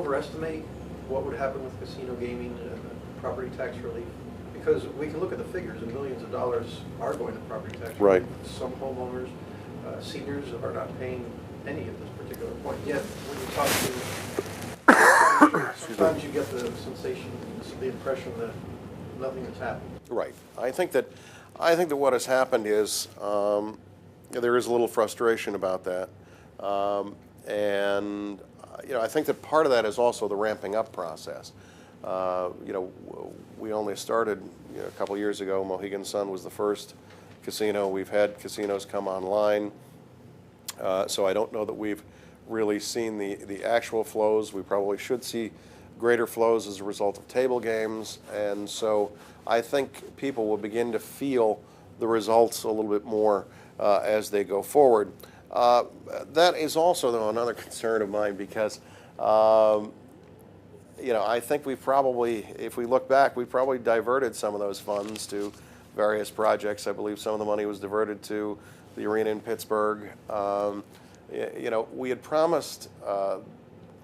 overestimate what would happen with casino gaming and property tax relief? Because we can look at the figures, and millions of dollars are going to property tax relief. Right. Some homeowners, seniors are not paying any at this particular point. Yet, when you talk to, sometimes you get the sensation, the impression that nothing has happened. Right. I think that what has happened is there is a little frustration about that, and I think that part of that is also the ramping up process. We only started a couple years ago. Mohegan Sun was the first casino. We've had casinos come online, so I don't know that we've really seen the actual flows. We probably should see greater flows as a result of table games, and so I think people will begin to feel the results a little bit more as they go forward. That is also, though, another concern of mine because I think we probably, if we look back, we probably diverted some of those funds to various projects. I believe some of the money was diverted to the arena in Pittsburgh. We had promised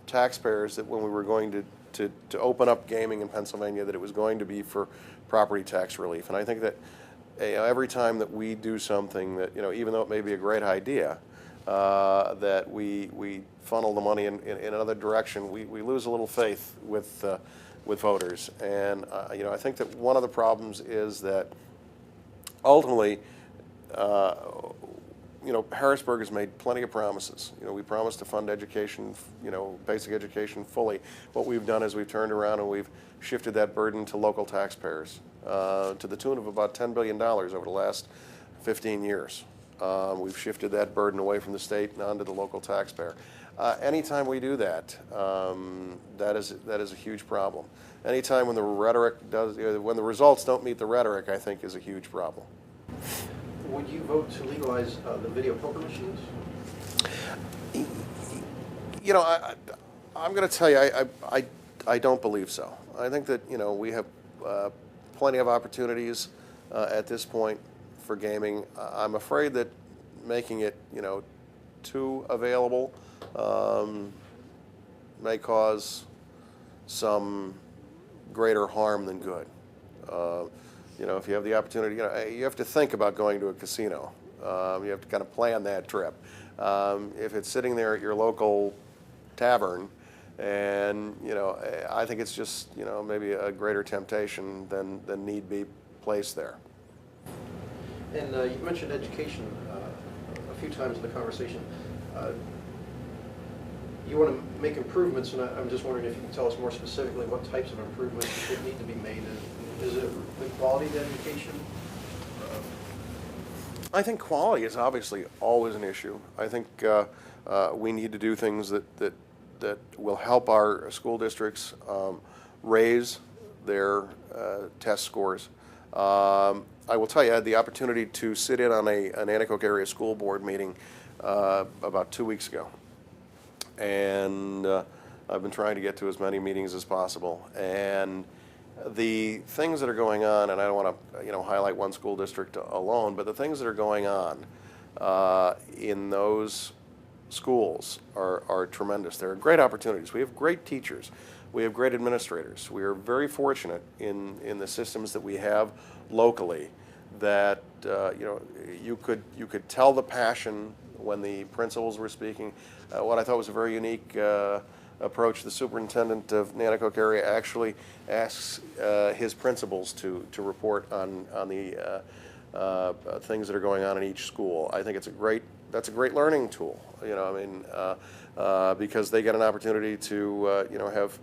taxpayers that when we were going to open up gaming in Pennsylvania, that it was going to be for property tax relief. And I think that every time that we do something that, even though it may be a great idea, that we funnel the money in another direction, we lose a little faith with voters. And I think that one of the problems is that ultimately, Harrisburg has made plenty of promises. We promised to fund education, basic education fully. What we've done is we've turned around and we've shifted that burden to local taxpayers to the tune of about $10 billion over the last 15 years. We've shifted that burden away from the state and onto the local taxpayer. Anytime we do that, that is a huge problem. Anytime when the rhetoric when the results don't meet the rhetoric, I think is a huge problem. Would you vote to legalize the video poker machines? I'm going to tell you, I don't believe so. I think that we have plenty of opportunities at this point for gaming. I'm afraid that making it too available may cause some greater harm than good. If you have the opportunity, you have to think about going to a casino. You have to kind of plan that trip. If it's sitting there at your local tavern, and I think it's just maybe a greater temptation than need be placed there. And you mentioned education a few times in the conversation. You want to make improvements, and I'm just wondering if you can tell us more specifically what types of improvements should need to be made. Is it the quality of the education? I think quality is obviously always an issue. I think we need to do things that will help our school districts raise their test scores. I will tell you, I had the opportunity to sit in on an Nanticoke area school board meeting about 2 weeks ago. And I've been trying to get to as many meetings as possible. And the things that are going on, and I don't want to highlight one school district alone, but the things that are going on in those schools are tremendous. There are great opportunities. We have great teachers. We have great administrators. We are very fortunate in the systems that we have locally that you could tell the passion when the principals were speaking. What I thought was a very unique approach, the superintendent of Nanticoke area actually asks his principals to report on the things that are going on in each school. I think that's a great learning tool. Because they get an opportunity to have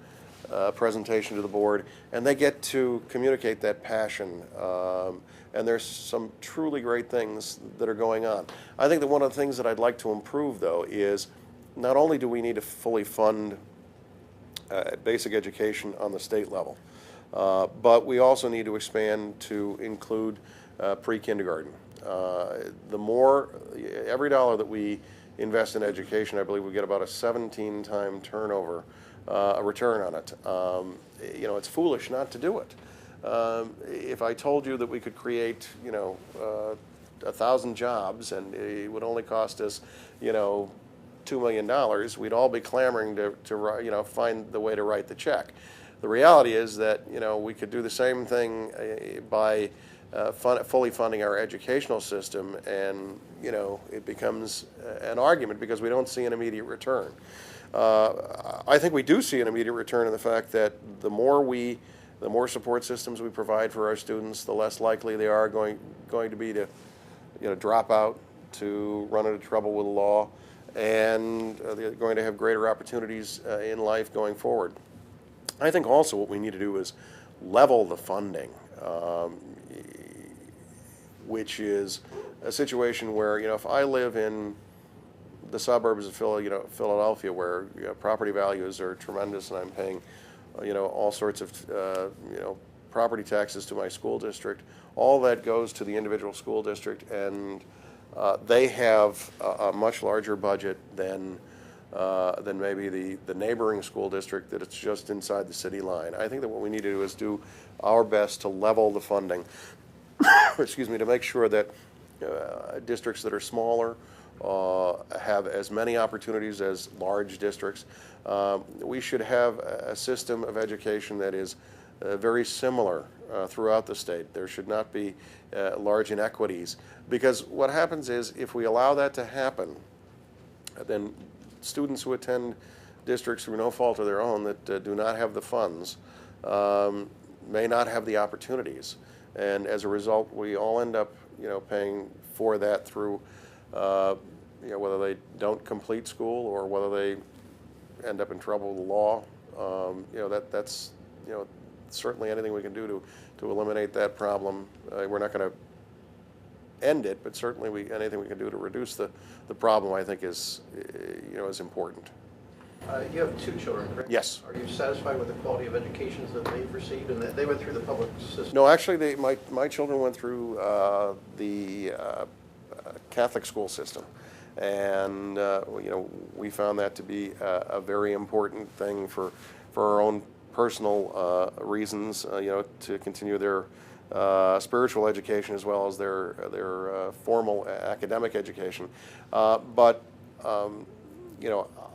a presentation to the board, and they get to communicate that passion. And there's some truly great things that are going on. I think that one of the things that I'd like to improve, though, is not only do we need to fully fund basic education on the state level, but we also need to expand to include pre-kindergarten. Every dollar that we invest in education, I believe we get about a 17-time turnover, a return on it. It's foolish not to do it. If I told you that we could create, 1,000 jobs and it would only cost us, $2 $2 million, we'd all be clamoring to find the way to write the check. The reality is that, we could do the same thing by fully funding our educational system, and, it becomes an argument because we don't see an immediate return. I think we do see an immediate return in the fact that the more support systems we provide for our students, the less likely they are going to be to drop out, to run into trouble with the law, and they're going to have greater opportunities in life going forward. I think also what we need to do is level the funding, which is a situation where, if I live in the suburbs of Philadelphia, where property values are tremendous, and I'm paying all sorts of property taxes to my school district, all that goes to the individual school district, and they have a much larger budget than maybe the neighboring school district that it's just inside the city line. I think that what we need to do is do our best to level the funding, excuse me, to make sure that districts that are smaller have as many opportunities as large districts. We should have a system of education that is very similar throughout the state. There should not be large inequities, because what happens is, if we allow that to happen, then students who attend districts through no fault of their own that do not have the funds may not have the opportunities, and as a result we all end up paying for that through whether they don't complete school or whether they end up in trouble with the law. That's certainly anything we can do to eliminate that problem. We're not going to end it, but certainly anything we can do to reduce the problem, I think, is important. You have 2 children, correct? Yes. Are you satisfied with the quality of educations that they've received, and that they went through the public system? No, actually, my children went through the Catholic school system, and we found that to be a very important thing for our own personal reasons, to continue their spiritual education as well as their formal academic education. But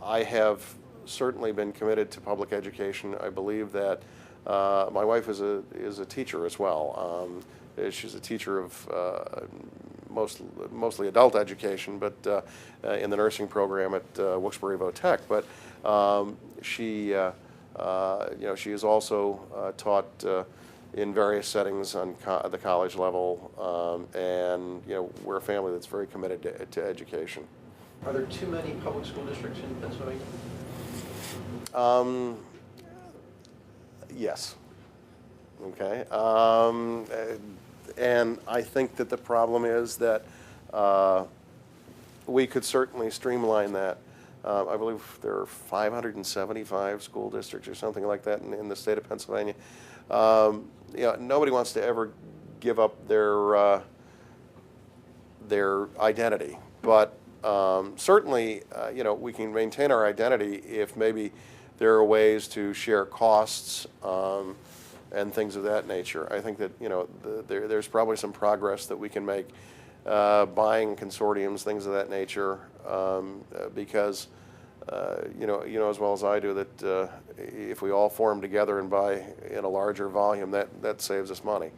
I have certainly been committed to public education. I believe that my wife is a teacher as well. She's a teacher of mostly adult education, but in the nursing program at Wilkes-Barre Tech. But she has also taught in various settings on the college level, and we're a family that's very committed to education. Are there too many public school districts in Pennsylvania? Yes. Okay. And I think that the problem is that we could certainly streamline that. I believe there are 575 school districts or something like that in the state of Pennsylvania. Nobody wants to ever give up their identity, but certainly, we can maintain our identity if maybe there are ways to share costs and things of that nature. I think that there's probably some progress that we can make buying consortiums, things of that nature, because as well as I do that if we all form together and buy in a larger volume, that saves us money.